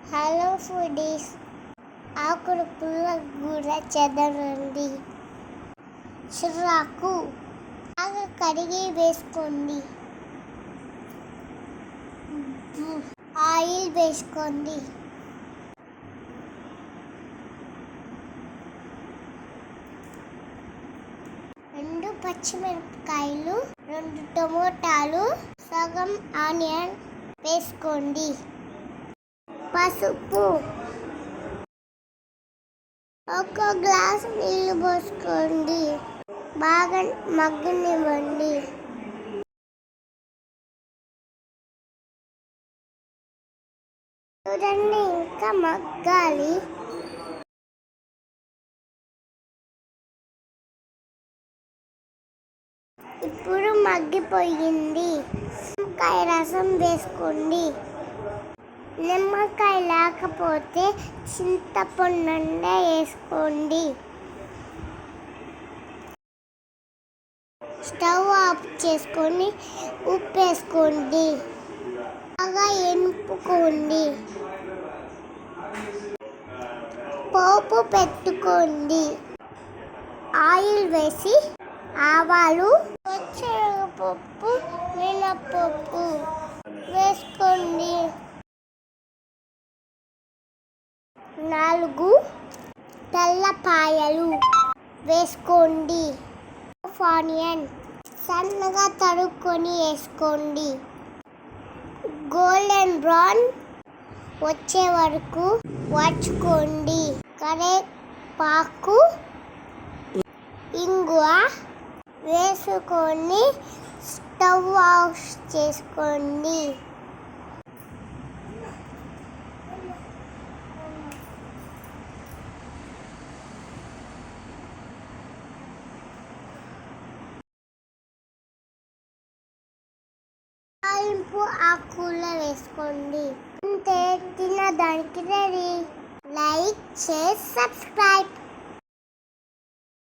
Hello foodies, ఆకులు పుల్ల కూర చేద్దామండి. చిరాకు బాగా కడిగి వేసుకోండి. ఆయిల్ వేసుకోండి. రెండు పచ్చిమిరపకాయలు, రెండు టమోటాలు, సగం ఆనియన్ వేసుకోండి. పసుపు, ఒక గ్లాసు నీళ్ళు పోసుకోండి. బాగా మగ్గనివ్వండి. చూడండి, ఇంకా మగ్గాలి. ఇప్పుడు మగ్గిపోయింది. నిమ్మకాయ రసం వేసుకోండి. నిమ్మకాయ లేకపోతే చింతపండు వేసుకోండి. స్టవ్ ఆఫ్ చేసుకొని ఉప్పు వేసుకోండి. బాగా ఎనుపుకోండి. పోపు పెట్టుకోండి. ఆయిల్ వేసి ఆవాలు, పచ్చిమిరపప్పు, మినపప్పు వేసుకోండి. 4 తెల్లపాయలు వేసుకోండి. ఆనియన్ సన్నగా తరుక్కొని వేసుకోండి. గోల్డెన్ బ్రౌన్ వచ్చే వరకు వచ్చుకోండి. కరివేపాకు, ఇంగువ వేసుకొని స్టవ్ ఆఫ్ చేసుకోండి. తాలింపు ఆకుల్లో వేసుకోండి. అంతే, తినడానికి రెడీ. Like, share, subscribe.